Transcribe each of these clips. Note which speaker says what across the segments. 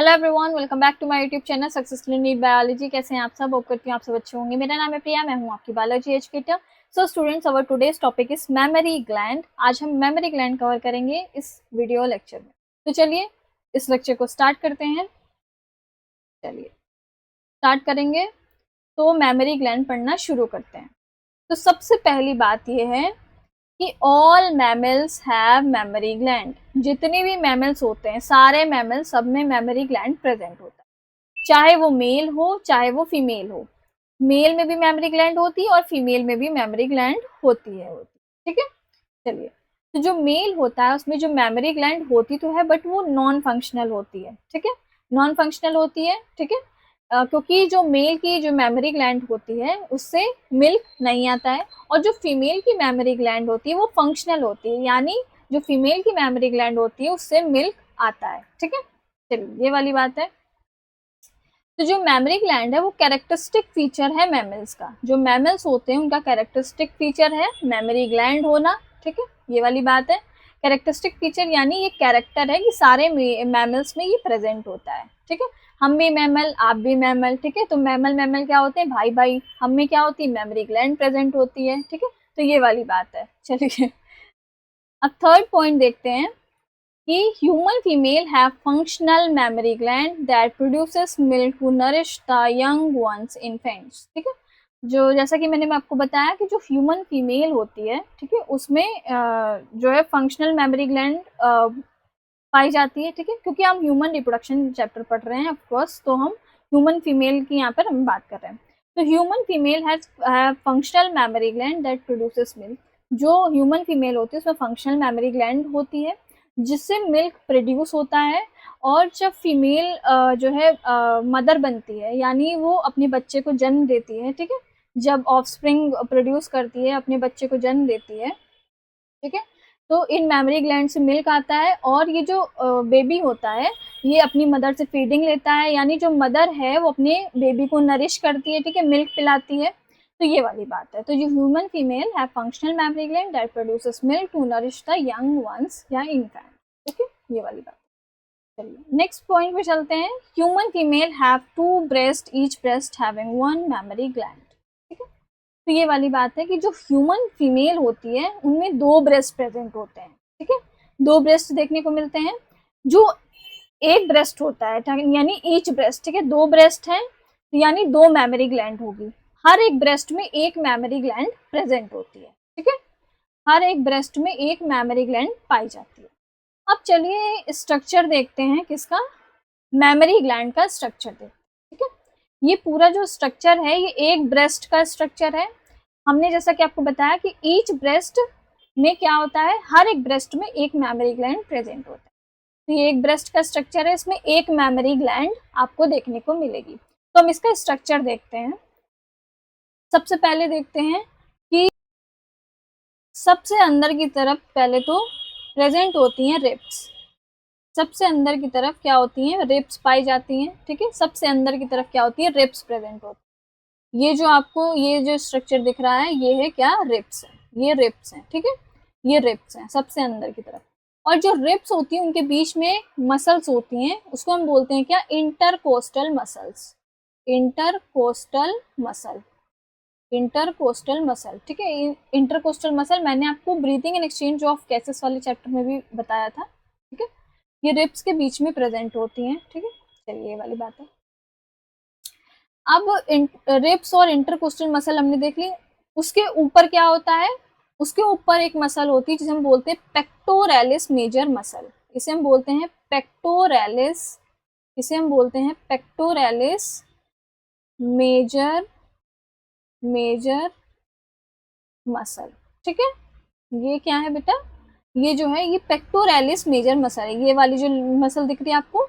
Speaker 1: Hello everyone, welcome back to my YouTube channel successfully NEET biology. कैसे हैं आप सब? होप करती हूँ आप सब अच्छे होंगे। मेरा नाम है प्रिया, मैं हूँ आपकी biology educator. So students, our today's topic is memory gland. आज हम मेमोरी ग्लैंड कवर करेंगे इस वीडियो लेक्चर में। तो चलिए इस लेक्चर को स्टार्ट करते हैं। चलिए स्टार्ट करेंगे तो मेमोरी ग्लैंड पढ़ना शुरू करते हैं। तो सबसे पहली बात यह है कि all mammals have memory gland. जितने भी मैमल्स होते हैं, सारे मैमल्स, सब में मेमोरी ग्लैंड प्रेजेंट होता है, चाहे वो मेल हो चाहे वो फीमेल हो। मेल में भी मेमोरी ग्लैंड होती है और फीमेल में भी मेमोरी ग्लैंड होती है। ठीक है, चलिए। तो जो मेल होता है उसमें जो मेमोरी ग्लैंड होती तो है, बट वो नॉन फंक्शनल होती है। ठीक है, नॉन फंक्शनल होती है। ठीक है, क्योंकि जो मेल की जो मेमोरी ग्लैंड होती है उससे मिल्क नहीं आता है, और जो फीमेल की मेमोरी ग्लैंड होती है वो फंक्शनल होती है, यानी जो फीमेल की मेमोरी ग्लैंड होती है उससे मिल्क आता है। ठीक है, चलिए ये वाली बात है। तो जो मेमोरी ग्लैंड है वो कैरेक्टरिस्टिक फीचर है मैमल्स का। जो मैमल्स होते हैं उनका कैरेक्टरिस्टिक फीचर है मेमोरी ग्लैंड होना। ठीक है, ये वाली बात है। कैरेक्टरिस्टिक फीचर यानी ये कैरेक्टर है कि सारे मैमल्स में ये प्रेजेंट होता है। ठीक है, हम भी मैमल, आप भी मैमल। ठीक है, तो मैमल मैमल क्या होते हैं? भाई भाई। हम में क्या होती है? मेमोरी ग्लैंड प्रेजेंट होती है। ठीक है, तो ये वाली बात है। चलिए अब थर्ड पॉइंट देखते हैं कि human female have functional mammary gland that produces milk to nourish the young ones infants. ठीक है, जो जैसा कि मैंने आपको बताया कि जो ह्यूमन फीमेल होती है, ठीक है, उसमें जो है फंक्शनल मेमोरी ग्लैंड पाई जाती है। ठीक है, क्योंकि हम ह्यूमन रिप्रोडक्शन चैप्टर पढ़ रहे हैं ऑफकोर्स, तो हम ह्यूमन फीमेल की यहाँ पर हम बात कर रहे हैं। तो human female has functional mammary gland that produces milk. जो ह्यूमन फीमेल होती है उसमें फंक्शनल मेमोरी ग्लैंड होती है जिससे मिल्क प्रोड्यूस होता है। और जब फीमेल जो है मदर बनती है, यानी वो अपने बच्चे को जन्म देती है। ठीक है, जब ऑफस्प्रिंग प्रोड्यूस करती है, अपने बच्चे को जन्म देती है। ठीक है, तो इन मेमोरी ग्लैंड से मिल्क आता है, और ये जो बेबी होता है ये अपनी मदर से फीडिंग लेता है, यानी जो मदर है वो अपने बेबी को नरिश करती है। ठीक है, मिल्क पिलाती है। तो ये वाली बात है। तो जो human female have functional mammary gland that produces milk to nourish the young ones या इन्फेंट। ओके, ये वाली बात। चलिए नेक्स्ट पॉइंट पे चलते हैं। Human female have two breast, each breast having one mammary gland. ठीक है, तो ये वाली बात है कि जो ह्यूमन फीमेल होती है उनमें दो ब्रेस्ट प्रेजेंट होते हैं। ठीक है, दो ब्रेस्ट देखने को मिलते हैं। जो एक ब्रेस्ट होता है यानी ईच ब्रेस्ट, ठीक है, दो ब्रेस्ट है यानी दो मेमोरी ग्लैंड होगी। हर एक ब्रेस्ट में एक मेमोरी ग्लैंड प्रेजेंट होती है। ठीक है, हर एक ब्रेस्ट में एक मेमोरी ग्लैंड पाई जाती है। अब चलिए स्ट्रक्चर देखते हैं किसका? मेमोरी ग्लैंड का स्ट्रक्चर देखते हैं। ठीक है, ये पूरा जो स्ट्रक्चर है ये एक ब्रेस्ट का स्ट्रक्चर है। हमने जैसा कि आपको बताया कि ईच ब्रेस्ट में क्या होता है, हर एक ब्रेस्ट में एक मेमोरी ग्लैंड प्रेजेंट होता है। तो ये एक ब्रेस्ट का स्ट्रक्चर है, इसमें एक मेमोरी ग्लैंड आपको देखने को मिलेगी। तो हम इसका स्ट्रक्चर देखते हैं। सबसे पहले देखते हैं कि सबसे अंदर की तरफ पहले तो प्रेजेंट होती हैं रिब्स। सबसे अंदर की तरफ क्या होती हैं? रिब्स पाई जाती हैं। ठीक है, सबसे अंदर की तरफ क्या होती है? रिब्स प्रेजेंट होती है। ये जो आपको ये जो स्ट्रक्चर दिख रहा है ये है क्या? रिब्स है। ये रिब्स हैं। ठीक है, ये रिब्स हैं सबसे अंदर की तरफ। और जो रिब्स होती हैं उनके बीच में मसल्स होती हैं, उसको हम बोलते हैं क्या? Intercostal muscles. Intercostal muscle, intercostal muscle. ठीक है, इंटरकोस्टल मसल मैंने आपको breathing and exchange of gases वाले चैप्टर में भी बताया था। ठीक है, ये रिब्स के बीच में प्रेजेंट होती हैं। ठीक है, चलिए ये वाली बात है। अब रिब्स और इंटरकोस्टल मसल हमने देख ली। उसके ऊपर क्या होता है? उसके ऊपर एक मसल होती है जिसे हम बोलते हैं पेक्टोरैलिस मेजर मसल। इसे हम बोलते हैं पेक्टोरैलिस, इसे हम बोलते हैं पेक्टोरैलिस मेजर मेजर मसल। ठीक है, ये क्या है बेटा? ये जो है ये पेक्टोरैलिस मेजर मसल है। ये वाली जो मसल दिख रही है आपको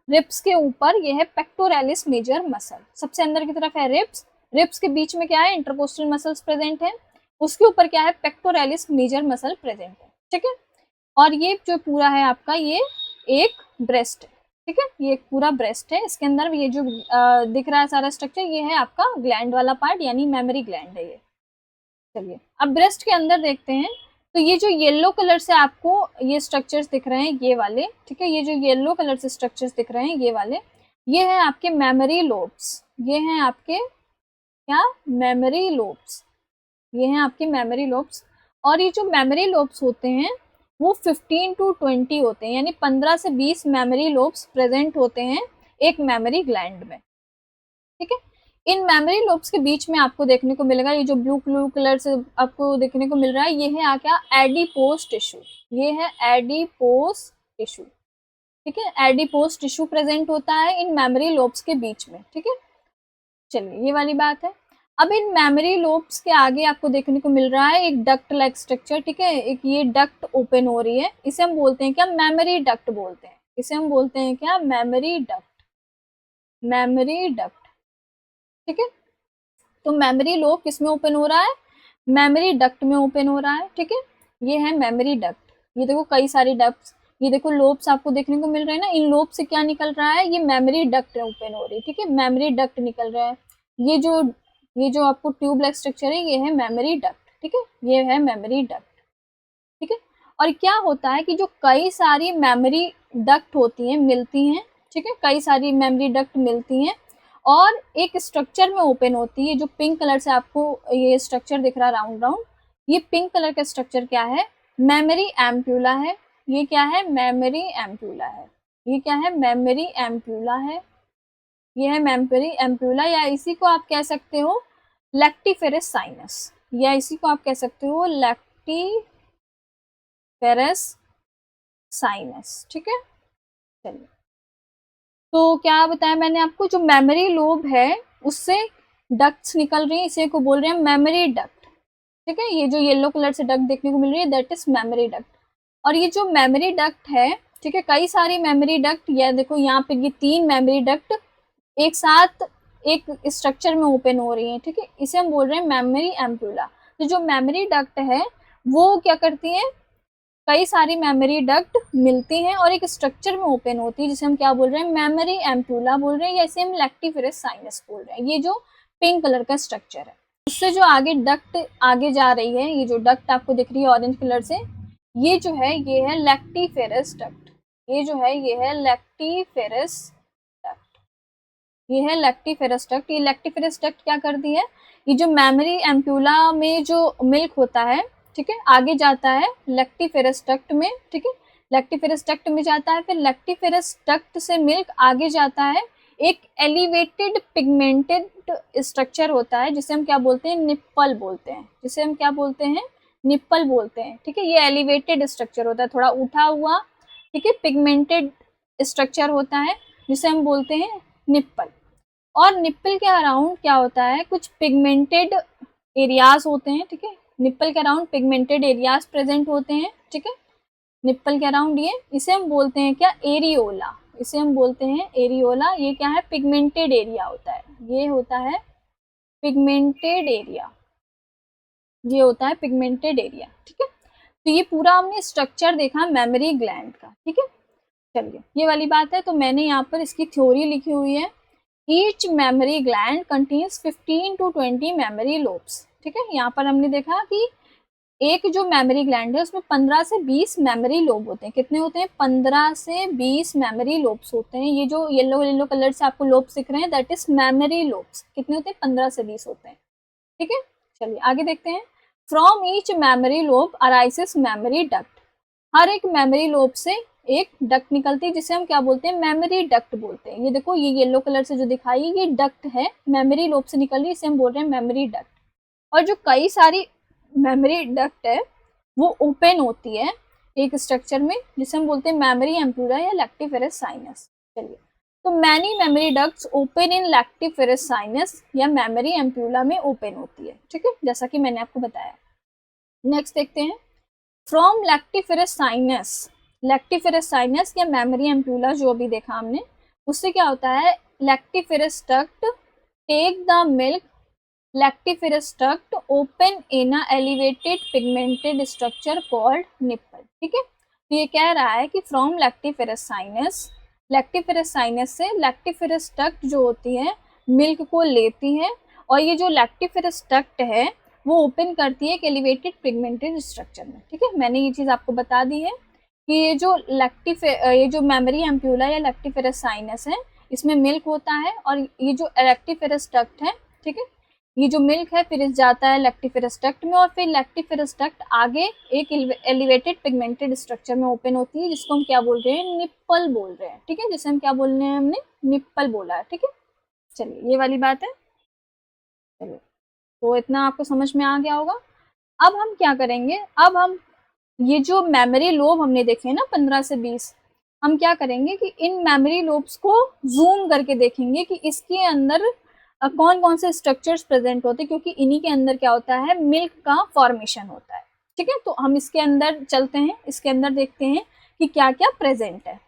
Speaker 1: रिब्स के ऊपर, ये है पेक्टोरैलिस मेजर मसल। सबसे अंदर की तरफ है रिब्स, रिब्स के बीच में क्या है? इंटरकोस्टल मसल्स प्रेजेंट है। उसके ऊपर क्या है? पेक्टोरैलिस मेजर मसल प्रेजेंट है। ठीक है, और ये जो पूरा है आपका ये एक ब्रेस्ट है। ठीक है, ये एक पूरा ब्रेस्ट है। इसके अंदर ये जो दिख रहा है सारा स्ट्रक्चर, ये है आपका ग्लैंड वाला पार्ट, यानी मेमोरी ग्लैंड है ये। चलिए अब ब्रेस्ट के अंदर देखते हैं। तो ये जो येलो कलर से आपको ये स्ट्रक्चर्स दिख रहे हैं ये वाले, ठीक है, ये जो येलो कलर से स्ट्रक्चर्स दिख रहे हैं ये वाले, ये है आपके मेमोरी लोब्स, ये हैं आपके क्या, मेमोरी लोब्स, ये हैं आपके मेमोरी लोब्स। और ये जो मेमोरी लोब्स होते हैं वो 15 to 20 होते हैं, यानी 15 से 20 मेमोरी लोब्स प्रेजेंट होते हैं एक मेमोरी ग्लैंड में, ठीक है। इन मेमोरी लोब्स के बीच में आपको देखने को मिलेगा, ये जो ब्लू ब्लू कलर से आपको देखने को मिल रहा है, ये है क्या, एडिपोज टिश्यू, ये है एडिपोज टिश्यू, ठीक है। एडिपोज टिश्यू प्रेजेंट होता है इन मेमोरी लोब्स के बीच में, ठीक है। चलिए ये वाली बात है। अब इन मेमोरी लोब्स के आगे आपको देखने को मिल रहा है एक डक्ट लाइक स्ट्रक्चर, ठीक है, एक ये डक्ट ओपन हो रही है, इसे हम बोलते हैं क्या, मेमोरी डक्ट बोलते हैं, इसे हम बोलते हैं क्या, मेमोरी डक्ट, मेमोरी डक्ट, ठीक है। तो मेमोरी लोब किस में ओपन हो रहा है, मेमोरी डक्ट में ओपन हो रहा है, ठीक है। ये है मेमोरी डक्ट, ये देखो कई सारी डक्ट्स, ये देखो लोब्स आपको देखने को मिल रहे हैं ना, इन लोब से क्या निकल रहा है, ये मेमोरी डक्ट ओपन हो रही है, ठीक है, मेमोरी डक्ट निकल रहा है। ये जो आपको ट्यूब लाइक स्ट्रक्चर है ये है मेमोरी डक्ट, ठीक है, ये है मेमोरी डक्ट, ठीक है। और क्या होता है कि जो कई सारी मेमोरी डक्ट होती हैं, मिलती हैं, ठीक है, कई सारी मेमोरी डक्ट मिलती हैं और एक स्ट्रक्चर में ओपन होती है, जो पिंक कलर से आपको ये स्ट्रक्चर दिख रहा है राउंड राउंड, ये पिंक कलर का स्ट्रक्चर क्या है, मेमोरी एम्प्यूला है, ये क्या है, मेमोरी एम्प्यूला है, ये क्या है, मेमोरी एम्प्यूला है, ये है मेमोरी एम्प्यूला, या इसी को आप कह सकते हो लैक्टिफेरस साइनस, या इसी को आप कह सकते हो लैक्टिफेरस साइनस, ठीक है। चलिए, तो क्या बताया मैंने आपको, जो मेमोरी लोब है उससे डक्ट्स निकल रही है, इसे को बोल रहे हैं मेमोरी डक्ट, ठीक है। ये जो येलो कलर से डक्ट देखने को मिल रही है दैट इज मेमोरी डक्ट। और ये जो मेमोरी डक्ट है, ठीक है, कई सारी मेमोरी डक्ट, या देखो यहाँ पे ये 3 मेमोरी डक्ट एक साथ एक स्ट्रक्चर में ओपन हो रही है, ठीक है, इसे हम बोल रहे हैं मेमोरी एम्प्यूला। तो जो मेमोरी डक्ट है वो क्या करती है, कई सारी मेमोरी डक्ट मिलती हैं और एक स्ट्रक्चर में ओपन होती है, जिसे हम क्या बोल रहे हैं, मेमोरी एम्प्यूला बोल रहे हैं, या इसे हम लैक्टिफेरस साइनस बोल रहे हैं। ये जो पिंक कलर का स्ट्रक्चर है, उससे जो आगे डक्ट आगे जा रही है, ये जो डक्ट आपको दिख रही है ऑरेंज कलर से, ये जो है ये है लैक्टिफेरस डक्ट, ये जो है ये है लैक्टिफेरस डक्ट, ये है लैक्टिफेरस डक्ट। ये लैक्टिफेरस डक्ट क्या करती है, ये जो मेमोरी एम्प्यूला में जो मिल्क होता है, ठीक है, आगे जाता है लैक्टिफेरस डक्ट में, ठीक है, लैक्टिफेरस डक्ट में जाता है, फिर लैक्टिफेरस डक्ट से मिल्क आगे जाता है एक एलिवेटेड पिगमेंटेड स्ट्रक्चर होता है, जिसे हम क्या बोलते हैं, निप्पल बोलते हैं, जिसे हम क्या बोलते हैं, निप्पल बोलते हैं, ठीक है। ये एलिवेटेड स्ट्रक्चर होता है, थोड़ा उठा हुआ, ठीक है, पिगमेंटेड स्ट्रक्चर होता है, जिसे हम बोलते हैं निप्पल। और निप्पल के अराउंड क्या होता है, कुछ पिगमेंटेड एरियाज होते हैं, ठीक है, निप्पल के अराउंड पिगमेंटेड एरियाज प्रेजेंट होते हैं, ठीक है, निप्पल के अराउंड ये, इसे हम बोलते हैं क्या, एरियोला, इसे हम बोलते हैं एरियोला। ये क्या है, पिगमेंटेड एरिया होता है, ये होता है पिगमेंटेड एरिया, ये होता है पिगमेंटेड एरिया, ठीक है। तो ये पूरा हमने स्ट्रक्चर देखा मेमोरी ग्लैंड का, ठीक है। चलिए ये वाली बात है, तो मैंने यहाँ पर इसकी थ्योरी लिखी हुई है, each memory gland contains 15 to 20 memory lobes, ठीक है। यहाँ पर हमने देखा कि एक जो मेमोरी ग्लैंड है उसमें 15 से 20 मेमोरी लोब होते हैं, कितने होते हैं, 15 से 20 मेमोरी लोब्स होते हैं। ये जो येलो येलो कलर से आपको लोब्स दिख रहे हैं दैट इज मेमोरी लोब्स, कितने होते हैं, 15 से 20 होते हैं, ठीक है। चलिए आगे देखते हैं, from each memory lobe arises memory duct, हर एक मेमोरी लोब से एक डक्ट निकलती है, जिसे हम क्या बोलते हैं, मेमोरी डक्ट बोलते हैं। ये देखो ये येलो कलर से जो दिखाई है ये डक्ट है, मेमोरी लोब से निकल रही है, इसे हम बोल रहे हैं मेमोरी डक्ट। और जो कई सारी मेमोरी डक्ट है वो ओपन होती है एक स्ट्रक्चर में, जिसे हम बोलते हैं मेमोरी एम्प्यूला या लैक्टिफेरस साइनस। चलिए, तो many memory ducts open in lactiferous sinus या मेमोरी एम्प्यूला में ओपन होती है, ठीक है, जैसा कि मैंने आपको बताया। नेक्स्ट देखते हैं, फ्रॉम लैक्टिफेरस साइनस या मेमोरी एम्प्यूला जो भी देखा हमने, उससे क्या होता है, lactiferous duct take the milk lactiferous duct open in a elevated pigmented structure called nipple, ठीक है। तो ये कह रहा है कि फ्रॉम लैक्टिफेरस साइनस से लैक्टिफेरस डक्ट जो होती है मिल्क को लेती है, और ये जो लैक्टिफेरस डक्ट है वो ओपन करती है एक एलिवेटेड पिगमेंटेड स्ट्रक्चर में। ठीक है, मैंने ये चीज़ आपको बता दी है कि ये जो मेमोरी एम्प्यूला या लैक्टिफेरस साइनस है, इसमें मिल्क होता है, और ये जो लैक्टिफेरस डक्ट है, ठीक है, ये जो मिल्क है फिर जाता है लैक्टिफेरस डक्ट में, और फिर लैक्टिफेरस डक्ट आगे एक एलिवेटेड पिगमेंटेड स्ट्रक्चर में ओपन होती है, जिसको हम क्या बोल रहे हैं, निप्पल बोल रहे हैं। ठीक है, जिसे हम क्या बोल रहे हैं, हमने निप्पल बोला है। ठीक है, चलिए ये वाली बात है। चलिए, तो इतना आपको समझ में आ गया होगा। अब हम क्या करेंगे, अब हम ये जो मेमोरी लोब हमने देखे ना 15 से 20, हम क्या करेंगे कि इन मेमोरी लोब्स को जूम करके देखेंगे कि इसके अंदर कौन कौन से स्ट्रक्चर्स प्रेजेंट होते हैं, क्योंकि इन्हीं के अंदर क्या होता है, मिल्क का फॉर्मेशन होता है। ठीक है, तो हम इसके अंदर चलते हैं, इसके अंदर देखते हैं कि क्या क्या प्रेजेंट है।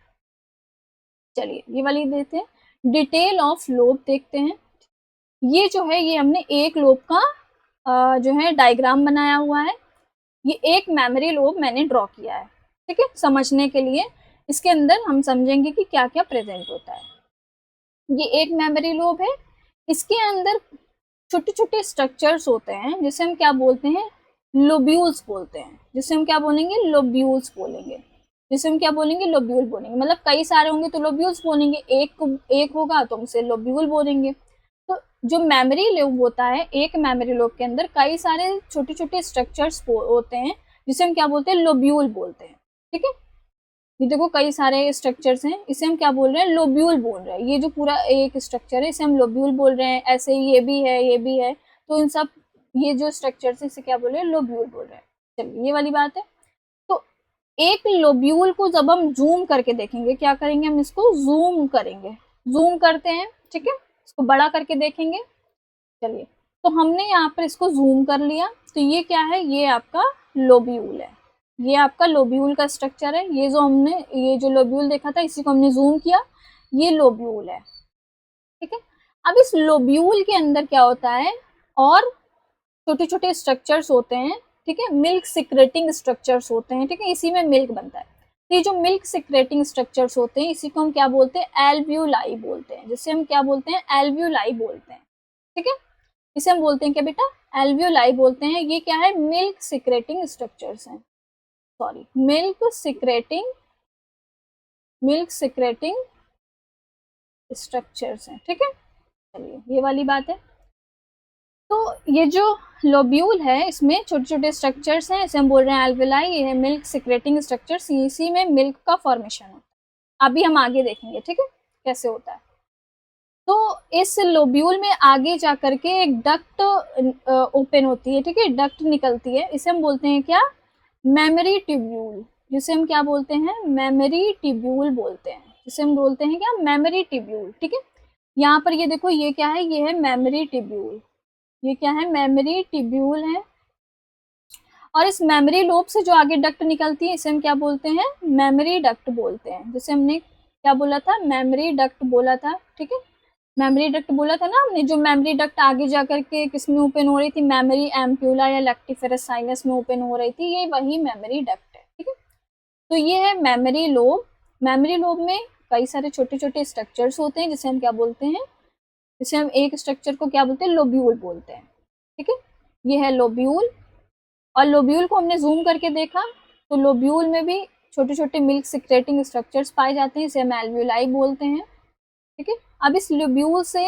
Speaker 1: चलिए ये वाली देते हैं, डिटेल ऑफ लोब देखते हैं। ये जो है, ये हमने एक लोब का जो है डायग्राम बनाया हुआ है। ये एक मेमोरी लोब मैंने ड्रॉ किया है। ठीक है, समझने के लिए इसके अंदर हम समझेंगे कि क्या क्या प्रेजेंट होता है। ये एक मेमोरी लोब है, इसके अंदर छोटे छोटे स्ट्रक्चर्स होते हैं, जिसे हम क्या बोलते हैं, लोब्यूल्स बोलते हैं। जिसे हम क्या बोलेंगे, लोब्यूल्स बोलेंगे। जिसे हम क्या बोलेंगे, लोब्यूल बोलेंगे। मतलब कई सारे होंगे तो लोब्यूल्स बोलेंगे, एक होगा तो हम उसे लोब्यूल बोलेंगे। तो जो मेमोरी लोब होता है, एक मेमोरी लोब के अंदर कई सारे छोटे छोटे स्ट्रक्चर्स होते हैं, जिसे हम क्या बोलते हैं, लोब्यूल बोलते हैं। ठीक है, ये देखो कई सारे स्ट्रक्चर्स हैं, इसे हम क्या बोल रहे हैं, लोब्यूल बोल रहे हैं। ये जो पूरा एक स्ट्रक्चर है, इसे हम लोब्यूल बोल रहे हैं। ऐसे ही ये भी है, ये भी है, तो इन सब ये जो स्ट्रक्चर्स है, इसे क्या बोल रहे हैं, लोब्यूल बोल रहे हैं। चलिए ये वाली बात है। तो एक लोब्यूल को जब हम जूम करके देखेंगे, क्या करेंगे, हम इसको जूम करेंगे, जूम करते हैं। ठीक है, इसको बड़ा करके देखेंगे। चलिए, तो हमने यहाँ पर इसको जूम कर लिया, तो ये क्या है, ये आपका लोब्यूल है। ये आपका लोब्यूल का स्ट्रक्चर है। ये जो लोब्यूल देखा था, इसी को हमने जूम किया, ये लोब्यूल है। ठीक है, अब इस लोब्यूल के अंदर क्या होता है, और छोटे छोटे स्ट्रक्चर्स होते हैं। ठीक है, मिल्क सिक्रेटिंग स्ट्रक्चर्स होते हैं। ठीक है, इसी में मिल्क बनता है। तो ये जो मिल्क सिक्रेटिंग स्ट्रक्चर्स होते हैं, इसी को हम क्या बोलते हैं, एल्व्यूलाई बोलते हैं। जिसे हम क्या बोलते हैं, एल्व्यूलाई बोलते हैं। ठीक है, इसे हम बोलते हैं क्या बेटा, एल्व्यूलाई बोलते हैं। ये क्या है, मिल्क सिक्रेटिंग स्ट्रक्चर्स हैं, सॉरी मिल्क सिक्रेटिंग स्ट्रक्चर्स हैं। ठीक है, चलिए ये वाली बात है। तो ये जो लोब्यूल है, इसमें छोटे छोटे स्ट्रक्चर्स हैं, इसे हम बोल रहे हैं एल्वेलाई। ये है मिल्क सिक्रेटिंग स्ट्रक्चर्स, इसी में मिल्क का फॉर्मेशन होता है। अभी हम आगे देखेंगे, ठीक है, कैसे होता है। तो इस लोब्यूल में आगे जा करके एक डक्ट ओपन होती है। ठीक है, डक्ट निकलती है, इसे हम बोलते हैं क्या, मेमोरी ट्यूब्यूल। जिसे हम क्या बोलते हैं, मेमोरी ट्यूब्यूल बोलते हैं। जिसे हम बोलते हैं क्या, मेमोरी ट्यूब्यूल। ठीक है, यहाँ पर ये देखो, ये क्या है, ये है मेमोरी ट्यूब्यूल। ये क्या है, मेमोरी ट्यूब्यूल है। और इस मेमोरी लोब से जो आगे डक्ट निकलती है, इसे हम क्या बोलते हैं, मेमोरी डक्ट बोलते हैं। जैसे हमने क्या बोला था, मेमोरी डक्ट बोला था। ठीक है, मेमोरी डक्ट बोला था ना हमने। जो मेमोरी डक्ट आगे जाकर के किस में ओपन हो रही थी, मेमोरी एम्प्यूला या लैक्टिफेरस साइनस में ओपन हो रही थी, ये वही मेमोरी डक्ट है। ठीक है, तो ये है मेमोरी लोब। मेमोरी लोब में कई सारे छोटे छोटे स्ट्रक्चर्स होते हैं, जिसे हम क्या बोलते हैं, जिसे हम एक स्ट्रक्चर को क्या बोलते हैं, लोब्यूल बोलते हैं। ठीक है, ये है लोब्यूल। और लोब्यूल को हमने जूम करके देखा, तो लोब्यूल में भी छोटे छोटे मिल्क सिक्रेटिंग स्ट्रक्चर्स पाए जाते हैं, इसे हम एल्व्यूलाई बोलते हैं। ठीक है, अब इस लोब्यूल से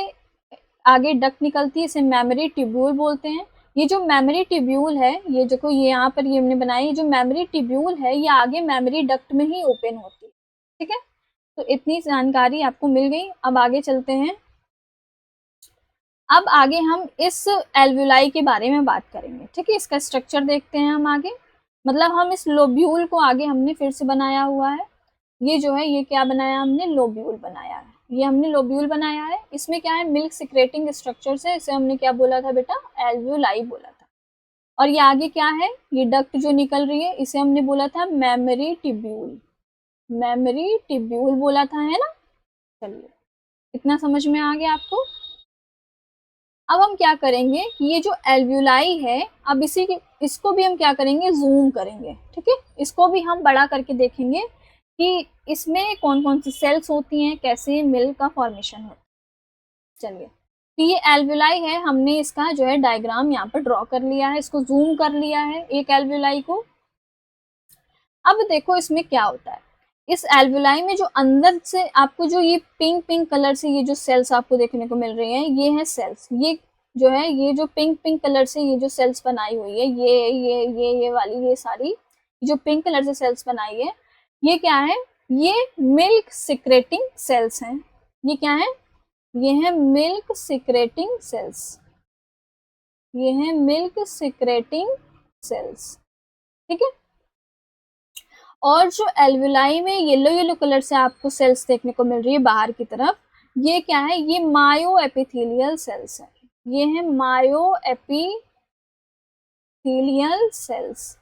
Speaker 1: आगे डक्ट निकलती है, इसे मेमोरी ट्यूब्यूल बोलते हैं। ये जो मेमोरी ट्यूब्यूल है, ये जो ये यहाँ पर ये हमने बनाई, ये जो मेमोरी ट्यूब्यूल है, ये आगे मेमोरी डक्ट में ही ओपन होती है। ठीक है, तो इतनी जानकारी आपको मिल गई। अब आगे चलते हैं। अब आगे हम इस एल्व्यूलाई के बारे में बात करेंगे। ठीक है, इसका स्ट्रक्चर देखते हैं हम आगे। मतलब हम इस लोब्यूल को आगे हमने फिर से बनाया हुआ है। ये जो है, ये क्या बनाया हमने, लोब्यूल बनाया है। ये हमने लोब्यूल बनाया है। इसमें क्या है, मिल्क सिक्रेटिंग स्ट्रक्चर है। इसे हमने क्या बोला था बेटा, एल्व्यूलाई बोला था। और ये आगे क्या है, ये डक्ट जो निकल रही है, इसे हमने बोला था मेमोरी ट्यूब्यूल। मेमोरी ट्यूब्यूल बोला था, है ना। चलिए, इतना समझ में आ गया आपको। अब हम क्या करेंगे कि ये जो एल्व्यूलाई है, अब इसको भी हम क्या करेंगे, जूम करेंगे। ठीक है, इसको भी हम बड़ा करके देखेंगे कि इसमें कौन कौन सी सेल्स होती हैं, कैसे मिल्क का फॉर्मेशन होता है। चलिए, तो ये एल्वुलाई है, हमने इसका जो है डायग्राम यहाँ पर ड्रॉ कर लिया है, इसको जूम कर लिया है एक एल्वुलाई को। अब देखो इसमें क्या होता है, इस एल्वुलाई में जो अंदर से आपको जो ये पिंक पिंक कलर से ये जो सेल्स आपको देखने को मिल रही हैं, ये है सेल्स। ये जो है, ये जो पिंक पिंक कलर से ये जो सेल्स बनाई हुई है, ये वाली, ये सारी जो पिंक कलर से सेल्स बनाई है, ये क्या है, ये मिल्क सिक्रेटिंग सेल्स हैं। ये क्या है, ये है मिल्क सिक्रेटिंग सेल्स, ये है मिल्क सिक्रेटिंग सेल्स, ठीक है। और जो एल्वुलाई में येलो येलो कलर से आपको सेल्स देखने को मिल रही है बाहर की तरफ, ये क्या है, ये मायो एपिथेलियल सेल्स है। ये है मायो एपिथेलियल सेल्स,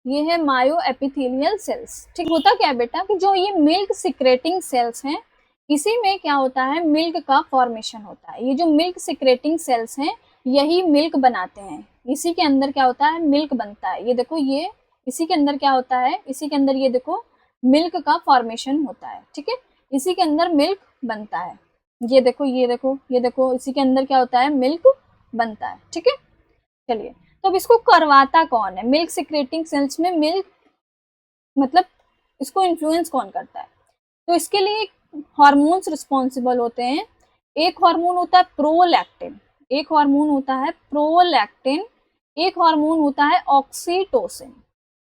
Speaker 1: ये है मायो एपिथेलियल सेल्स, ठीक। होता क्या है बेटा कि जो ये मिल्क सिक्रेटिंग सेल्स हैं, इसी में क्या होता है, मिल्क का फॉर्मेशन होता है। ये जो मिल्क सिक्रेटिंग सेल्स हैं, यही मिल्क बनाते हैं। इसी के अंदर क्या होता है, मिल्क बनता है। ये देखो, ये इसी के अंदर क्या होता है, इसी के अंदर ये देखो मिल्क का फॉर्मेशन होता है, ठीक है। इसी के अंदर मिल्क बनता है। ये देखो, ये देखो, ये देखो, इसी के अंदर क्या होता है, मिल्क बनता है, ठीक है। चलिए, तो अब इसको करवाता कौन है, मिल्क सिक्रेटिंग सेल्स में मिल्क मतलब इसको इन्फ्लुएंस कौन करता है। तो इसके लिए हार्मोन्स रिस्पॉन्सिबल होते हैं। एक हार्मोन होता है प्रोलैक्टिन, एक हार्मोन होता है प्रोलैक्टिन, एक हार्मोन होता है ऑक्सीटोसिन,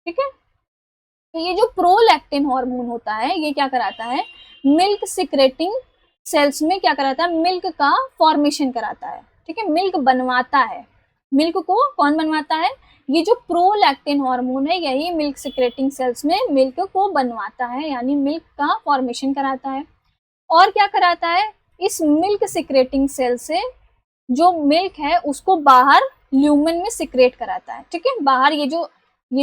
Speaker 1: ठीक है। तो ये जो प्रोलैक्टिन हार्मोन होता है, ये क्या कराता है, मिल्क सिक्रेटिंग सेल्स में क्या कराता है, मिल्क का फॉर्मेशन कराता है, ठीक है, मिल्क बनवाता है। मिल्क को कौन बनवाता है, ये जो प्रोलैक्टिन हार्मोन है, यही मिल्क सिक्रेटिंग सेल्स में मिल्क को बनवाता है, यानी मिल्क का फॉर्मेशन कराता है। और क्या कराता है, इस मिल्क सिक्रेटिंग सेल से जो मिल्क है उसको बाहर ल्यूमेन में सिक्रेट कराता है, ठीक है। बाहर ये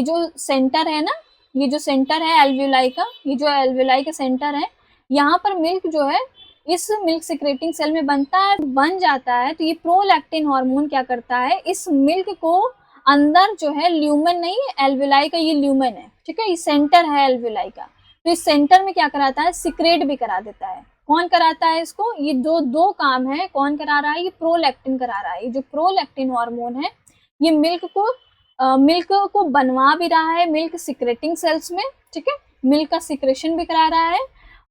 Speaker 1: जो सेंटर है ना, ये जो सेंटर है एल्वुलाई का, ये जो एल्वुलाई का सेंटर है, यहाँ पर मिल्क जो है इस मिल्क सिक्रेटिंग सेल में बनता है, बन जाता है। तो ये प्रोलैक्टिन हार्मोन क्या करता है, इस मिल्क को अंदर जो है, ल्यूमेन नहीं, एल्वुलाई का ये ल्यूमेन है, ठीक है, ये सेंटर है एल्वुलाई का, तो इस सेंटर में क्या कराता है, सिक्रेट भी करा देता है। कौन कराता है इसको, ये दो काम है, कौन करा रहा है, ये प्रोलैक्टिन करा रहा है। ये जो प्रोलैक्टिन हार्मोन है, ये मिल्क को बनवा भी रहा है मिल्क सिक्रेटिंग सेल्स में, ठीक है, मिल्क का सिक्रेशन भी करा रहा है।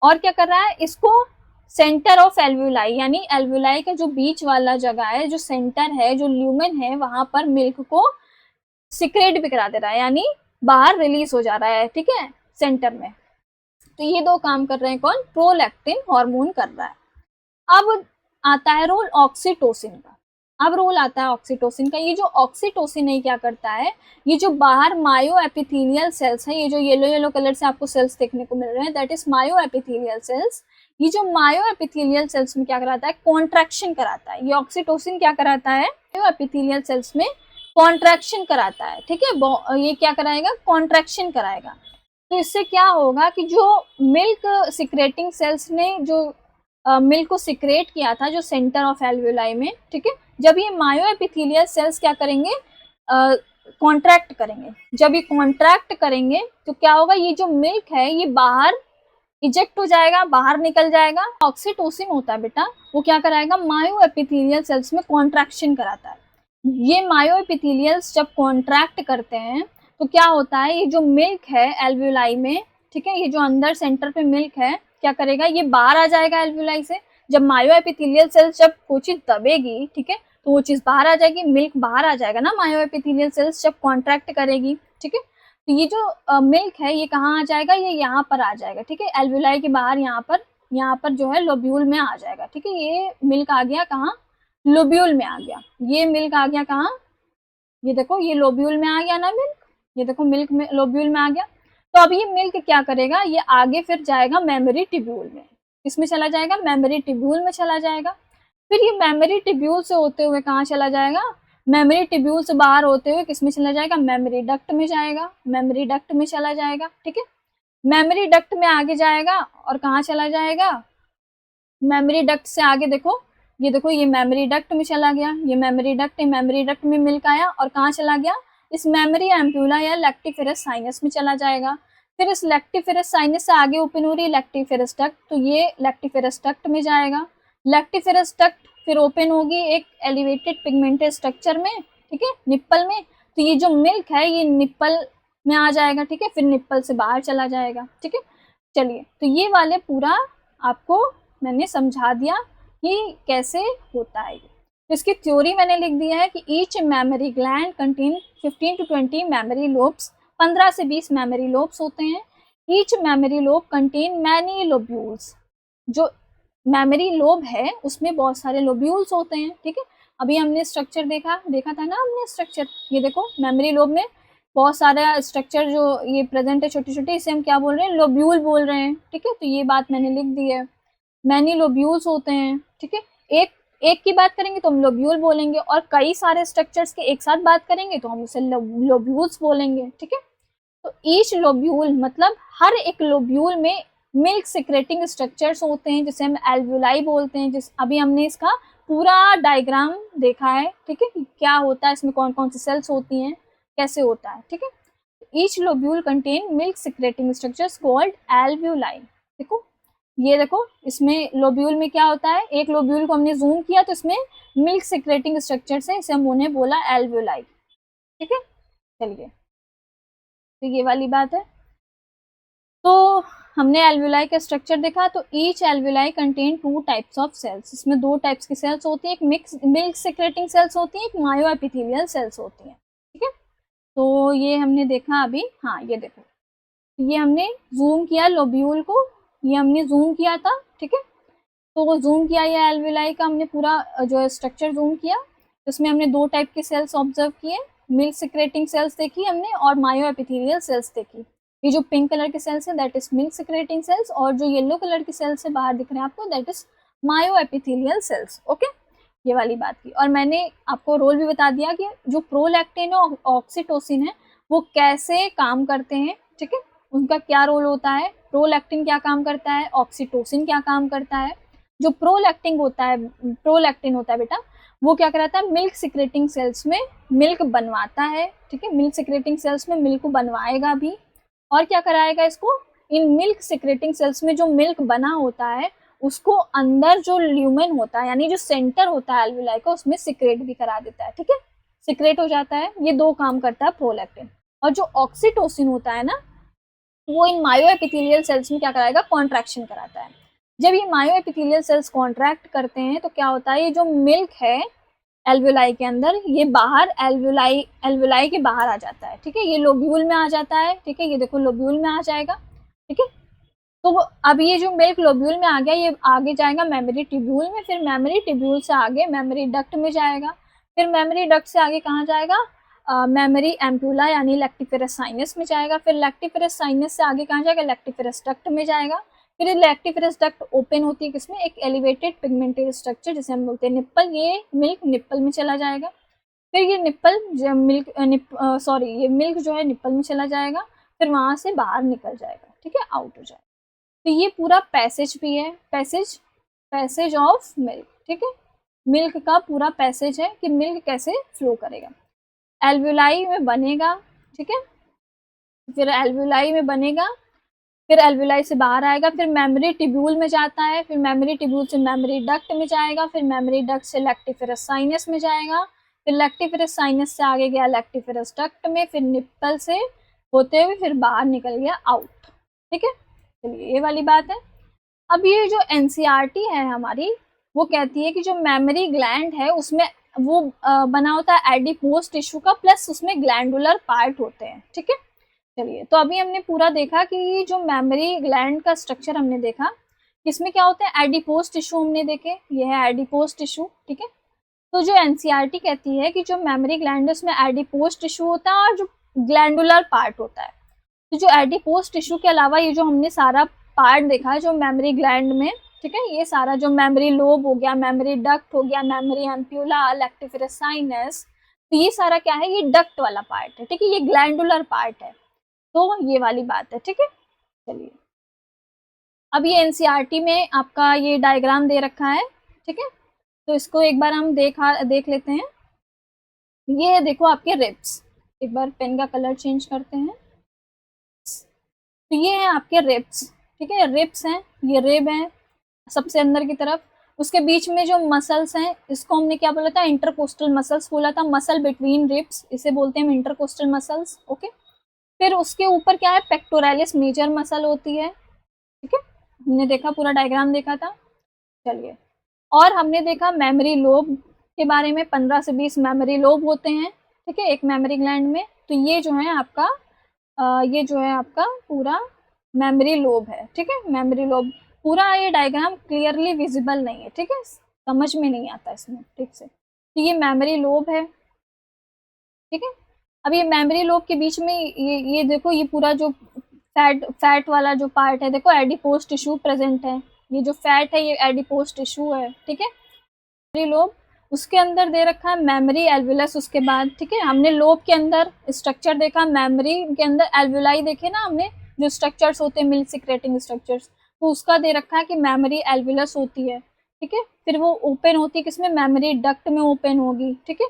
Speaker 1: और क्या कर रहा है, इसको सेंटर ऑफ एल्वुलाई, यानी एल्वुलाई का जो बीच वाला जगह है, जो सेंटर है, जो ल्यूमेन है, वहां पर मिल्क को सिक्रेट भी करा दे रहा है, यानी बाहर रिलीज हो जा रहा है, ठीक है, सेंटर में। तो ये दो काम कर रहे हैं कौन, प्रोलैक्टिन हार्मोन कर रहा है। अब आता है रोल ऑक्सीटोसिन का। अब रोल आता है ऑक्सीटोसिन का। ये जो ऑक्सीटोसिन है क्या करता है, ये जो बाहर मायो एपिथेलियल सेल्स है, ये जो येलो येलो कलर से आपको सेल्स देखने को मिल रहे हैं, that is myo epithelial cells. ये जो मायो एपिथेलियल सेल्स में क्या कराता है, कॉन्ट्रैक्शन कराता है। ये ऑक्सीटोसिन क्या कराता है, मायो एपिथेलियल सेल्स में कॉन्ट्रैक्शन कराता है, ठीक है। ये क्या कराएगा, कॉन्ट्रैक्शन कराएगा। तो इससे क्या होगा कि जो मिल्क सिक्रेटिंग सेल्स ने जो मिल्क को सिक्रेट किया था, जो सेंटर ऑफ एल्वुलाई में, ठीक है, जब ये मायो एपिथेलियल सेल्स क्या करेंगे, कॉन्ट्रैक्ट करेंगे। जब ये कॉन्ट्रैक्ट करेंगे तो क्या होगा, ये जो मिल्क है ये बाहर इजेक्ट हो जाएगा, बाहर निकल जाएगा। ऑक्सीटोसिन होता है बेटा, वो क्या कराएगा, मायो एपिथेलियल सेल्स में कॉन्ट्रैक्शन कराता है। ये मायो एपिथेलियल्स जब कॉन्ट्रैक्ट करते हैं तो क्या होता है, ये जो मिल्क है एल्वुलाई में, ठीक है, ये जो अंदर सेंटर पे मिल्क है, क्या करेगा, ये बाहर आ जाएगा एल्वुलाई से। जब मायो एपिथेलियल सेल्स जब कोई चीज दबेगी, ठीक है, तो वो चीज बाहर आ जाएगी, मिल्क बाहर आ जाएगा ना, मायो एपिथेलियल सेल्स जब कॉन्ट्रैक्ट करेगी, ठीक है। तो ये जो मिल्क है ये कहाँ आ जाएगा, ये यहाँ पर आ जाएगा, ठीक है, एल्वुलाई के बाहर यहाँ पर जो है लोब्यूल में आ जाएगा, ठीक है। ये मिल्क आ गया कहाँ, लोब्यूल में आ गया। ये मिल्क आ गया कहाँ, ये देखो, ये लोब्यूल में आ गया ना मिल्क, ये देखो मिल्क में लोब्यूल में आ गया। तो अब ये मिल्क क्या करेगा, ये आगे फिर जाएगा मेमोरी ट्यूब्यूल में। किसमें चला जाएगा, मेमोरी ट्यूब्यूल में चला जाएगा। फिर ये मेमोरी ट्यूब्यूल से होते हुए कहाँ चला जाएगा, मेमोरी ट्यूब्यूल से बाहर होते हुए किसमें चला जाएगा, मेमोरी डक्ट में जाएगा, मेमोरी डक्ट में चला जाएगा, ठीक है। मेमोरी डक्ट में आगे जाएगा और कहाँ चला जाएगा, मेमोरी डक्ट से आगे देखो, ये देखो, ये मेमोरी डक्ट में चला गया, ये मेमोरी डक्ट में मिल्क आया और कहाँ चला गया, इस मेमोरी एम्प्यूला या लैक्टिफेरस साइनस में चला जाएगा। फिर इस लैक्टिफेरस साइनस से आगे ओपन हो रही लैक्टिफेरस डक्ट, तो ये लैक्टिफेरस डक्ट में जाएगा। लैक्टिफेरस डक्ट फिर ओपन होगी एक एलिवेटेड पिगमेंटेड स्ट्रक्चर में, ठीक है, निप्पल में। तो ये जो मिल्क है ये निप्पल में आ जाएगा, ठीक है, फिर निप्पल से बाहर चला जाएगा, ठीक है। चलिए, तो ये वाले पूरा आपको मैंने समझा दिया कि कैसे होता है। तो इसकी थ्योरी मैंने लिख दिया है कि each memory gland contain 15 to 20 memory lobes, 15 से 20 मेमोरी लोब्स होते हैं। Each memory lobe contain many lobules, जो मेमोरी लोब है उसमें बहुत सारे लोब्यूल्स होते हैं, ठीक है। अभी हमने स्ट्रक्चर देखा था ना हमने स्ट्रक्चर, ये देखो मेमोरी लोब में बहुत सारा स्ट्रक्चर जो ये प्रेजेंट है छोटे छोटे, इसे हम क्या बोल रहे हैं, लोब्यूल बोल रहे हैं, ठीक है। तो ये बात मैंने लिख दी है, मैनी लोब्यूल्स होते हैं, ठीक है। एक एक की बात करेंगे तो हम लोब्यूल बोलेंगे, और कई सारे स्ट्रक्चर्स की एक साथ बात करेंगे तो हम उसे लोब्यूल्स बोलेंगे, ठीक है। तो ईच लोब्यूल मतलब हर एक लोब्यूल में मिल्क सिक्रेटिंग स्ट्रक्चर्स होते हैं जिसे हम एल्वुलाई बोलते हैं। जिस अभी हमने इसका पूरा डायग्राम देखा है, ठीक है, क्या होता है इसमें, कौन कौन सी सेल्स होती हैं, कैसे होता है, ठीक है। Each lobule contain milk secreting structures called alveoli. देखो ये देखो, इसमें लोब्यूल में क्या होता है, एक लोब्यूल को हमने जूम किया तो इसमें मिल्क सिक्रेटिंग स्ट्रक्चर है, इसे हमने बोला एल्वुलाई, ठीक है। चलिए, तो ये वाली बात है। तो हमने एल्वुलाई का स्ट्रक्चर देखा। तो each alveoli contain 2 types of cells, इसमें 2 टाइप्स की सेल्स होती है, एक मिल्क सिक्रेटिंग सेल्स होती है, एक मायो एपिथेलियल सेल्स होती है, ठीक है। तो ये हमने देखा अभी, हाँ ये देखो, ये हमने जूम किया लोब्यूल को, ये हमने जूम किया था, ठीक है। तो वो जूम किया, ये एल्वुलाई का हमने पूरा जो स्ट्रक्चर जूम किया, उसमें हमने 2 टाइप के सेल्स ऑब्जर्व किए, मिल्क सिक्रेटिंग सेल्स देखी हमने और मायो एपिथेलियल सेल्स देखी। ये जो पिंक कलर के सेल्स है that is milk secreting sales, और जो येलो कलर की सेल्स है बाहर दिख रहे हैं आपको that is myo epithelial cells, okay. ये वाली बात की, और मैंने आपको रोल भी बता दिया कि जो प्रोलैक्टिन और ऑक्सीटोसिन है वो कैसे काम करते हैं, ठीक है, उनका क्या रोल होता है। प्रोलैक्टिन क्या काम करता है, ऑक्सीटोसिन क्या काम करता है। जो प्रोलैक्टिन होता है बेटा, वो क्या कराता है, मिल्क सिक्रेटिंग सेल्स में मिल्क बनवाता है, ठीक है, मिल्क सिक्रेटिंग सेल्स में मिल्क को बनवाएगा भी, और क्या कराएगा इसको, इन मिल्क सिक्रेटिंग सेल्स में जो मिल्क बना होता है उसको अंदर जो ल्यूमेन होता है यानी जो सेंटर होता है एल्वुलाई का उसमें सिक्रेट भी करा देता है, ठीक है, सिक्रेट हो जाता है। ये 2 काम करता है प्रोलैक्टिन। और जो ऑक्सीटोसिन होता है ना, वो इन मायो एपिथेलियल सेल्स में क्या कराएगा, कॉन्ट्रैक्शन कराता है। जब ये मायो एपिथेलियल सेल्स कॉन्ट्रैक्ट करते हैं तो क्या होता है, ये जो मिल्क है एल्वुलाई के अंदर, ये बाहर एल्वुलाई के बाहर आ जाता है, ठीक है, ये लोब्यूल में आ जाता है, ठीक है, ये देखो लोब्यूल में आ जाएगा, ठीक है। तो अब ये जो मिल्क लोब्यूल में आ गया, ये आगे जाएगा मेमोरी ट्यूब्यूल में, फिर मेमोरी ट्यूब्यूल से आगे मेमोरी डक्ट में जाएगा, फिर मेमोरी डक्ट से आगे कहाँ जाएगा, मेमोरी एम्प्यूला यानी लेक्टिफेरस साइनस में जाएगा, फिर लेक्टिफेरस साइनस से आगे कहाँ जाएगा, लेक्टिफेरस डक्ट में जाएगा। फिर लेक्टिफेरस डक्ट ओपन होती है किसमें, एक एलिवेटेड पिगमेंटेड स्ट्रक्चर जिसे हम बोलते हैं निप्पल, ये मिल्क निप्पल में चला जाएगा। फिर ये ये मिल्क जो है निप्पल में चला जाएगा, फिर वहां से बाहर निकल जाएगा, ठीक है, आउट हो जाएगा। तो ये पूरा पैसेज भी है, पैसेज ऑफ मिल्क, ठीक है, मिल्क का पूरा पैसेज है कि मिल्क कैसे फ्लो करेगा। एल्वुलाई में बनेगा, ठीक है, फिर एल्वुलाई में बनेगा, फिर एल्वुलाई से बाहर आएगा, फिर मेमोरी ट्यूब्यूल में जाता है, फिर मेमोरी ट्यूब्यूल से मेमोरी डक्ट में जाएगा, फिर मेमोरी डक्ट से लेक्टिफेरस साइनस में जाएगा, फिर लेक्टिफेरस साइनस से आगे गया लेक्टिफेरस डक्ट में, फिर निप्पल से होते हुए फिर बाहर निकल गया आउट, ठीक है। चलिए, ये वाली बात है। अब ये जो एनसीईआरटी है हमारी, वो कहती है कि जो मेमोरी ग्लैंड है उसमें वो बना होता है एडिपोज टिश्यू का, प्लस उसमें ग्लैंडुलर पार्ट होते हैं, ठीक है। चलिए, तो अभी हमने पूरा देखा कि जो मेमोरी ग्लैंड का स्ट्रक्चर हमने देखा, इसमें क्या होता है, एडिपोज टिश्यू हमने देखे, ये है एडिपोज टिश्यू, ठीक है। तो जो एनसीईआरटी कहती है कि जो मेमोरी ग्लैंड है उसमें एडिपोज टिश्यू होता है और जो ग्लैंडुलर पार्ट होता है। तो जो एडिपोज टिश्यू के अलावा ये जो हमने सारा पार्ट देखा है जो मेमोरी ग्लैंड में, ठीक है, ये सारा जो मेमोरी लोब हो गया, मेमोरी डक्ट हो गया, मेमोरी एम्प्यूला, लेक्टिफेरस साइनस, तो ये सारा क्या है, ये डक्ट वाला पार्ट है, ठीक है, ये ग्लैंडुलर पार्ट है। तो ये वाली बात है, ठीक है। चलिए, अब ये एनसीईआरटी में आपका ये डायग्राम दे रखा है, ठीक है, तो इसको एक बार हम देख लेते हैं। ये देखो आपके रिब्स, एक बार पेन का कलर चेंज करते हैं। तो ये है आपके रिब्स, ठीक है, रिब्स हैं, ये रिब है सबसे अंदर की तरफ, उसके बीच में जो मसल्स हैं इसको हमने क्या बोला था, इंटरकोस्टल मसल्स बोला था, मसल बिटवीन रिब्स इसे बोलते हैं हम इंटरकोस्टल मसल्स। ओके, फिर उसके ऊपर क्या है, पेक्टोरालिस मेजर मसल होती है। ठीक है, हमने देखा, पूरा डायग्राम देखा था। चलिए, और हमने देखा मेमोरी लोब के बारे में, 15 से 20 मेमोरी लोब होते हैं। ठीक है, एक मेमोरी ग्लैंड में। तो ये जो है आपका ये जो है आपका पूरा मेमोरी लोब है। ठीक है, मेमोरी लोब पूरा, ये डायग्राम क्लियरली विजिबल नहीं है। ठीक है, समझ में नहीं आता इसमें ठीक से। तो ये मेमोरी लोब है। ठीक है, अब ये मेमोरी लोब के बीच में ये देखो, ये पूरा जो फैट वाला जो पार्ट है, देखो एडिपोज टिश्यू प्रेजेंट है। ये जो फैट है ये एडिपोज टिश्यू है। ठीक है, मेमोरी लोब, उसके अंदर दे रखा है मेमोरी एल्वुलस। उसके बाद ठीक है, हमने लोब के अंदर स्ट्रक्चर देखा, मेमोरी के अंदर एल्वुलाई देखे ना हमने, जो स्ट्रक्चर्स होते हैं मिल्क सिक्रेटिंग स्ट्रक्चर्स, तो उसका दे रखा है कि मेमोरी एल्वुलस होती है। ठीक है, फिर वो ओपन होती है किसमें, मेमोरी डक्ट में ओपन होगी। ठीक है,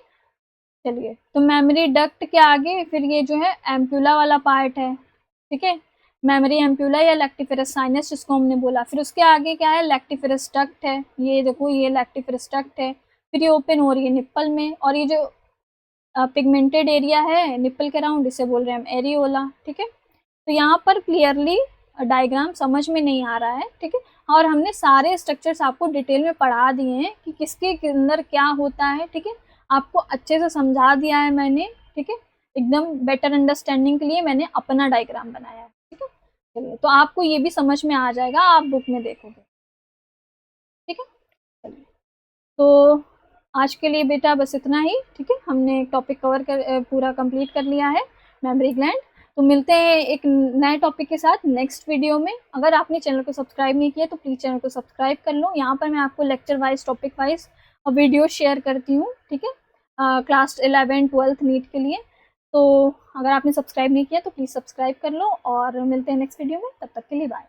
Speaker 1: चलिए, तो मेमोरी डक्ट के आगे फिर ये जो है एम्पुला वाला पार्ट है। ठीक है, मेमोरी एम्पुला या लैक्टिफेरस साइनस जिसको हमने बोला। फिर उसके आगे क्या है, लैक्टिफेरस डक्ट है। ये देखो, ये लैक्टिफेरस डक्ट है। फिर ये ओपन हो रही है निप्पल में, और ये जो पिगमेंटेड एरिया है निप्पल के अराउंड, इसे बोल रहे हैं हम एरियोला। ठीक है, तो यहाँ पर क्लियरली डायग्राम समझ में नहीं आ रहा है। ठीक है, और हमने सारे स्ट्रक्चर्स आपको डिटेल में पढ़ा दिए हैं कि किसके अंदर क्या होता है। ठीक है, आपको अच्छे से समझा दिया है मैंने। ठीक है, एकदम बेटर अंडरस्टैंडिंग के लिए मैंने अपना डायग्राम बनाया है। ठीक है, चलिए, तो आपको ये भी समझ में आ जाएगा, आप बुक में देखोगे। ठीक है, चलिए, तो आज के लिए बेटा बस इतना ही। ठीक है, हमने टॉपिक कवर कर पूरा कंप्लीट कर लिया है, मेमोरी ग्लैंड। तो मिलते हैं एक नए टॉपिक के साथ नेक्स्ट वीडियो में। अगर आपने चैनल को सब्सक्राइब नहीं किया तो प्लीज़ चैनल को सब्सक्राइब कर लो। यहाँ पर मैं आपको लेक्चर वाइज, टॉपिक वाइज और वीडियो शेयर करती हूँ। ठीक है, क्लास 11-12 नीट के लिए। तो अगर आपने सब्सक्राइब नहीं किया तो प्लीज़ सब्सक्राइब कर लो, और मिलते हैं नेक्स्ट वीडियो में। तब तक के लिए बाय।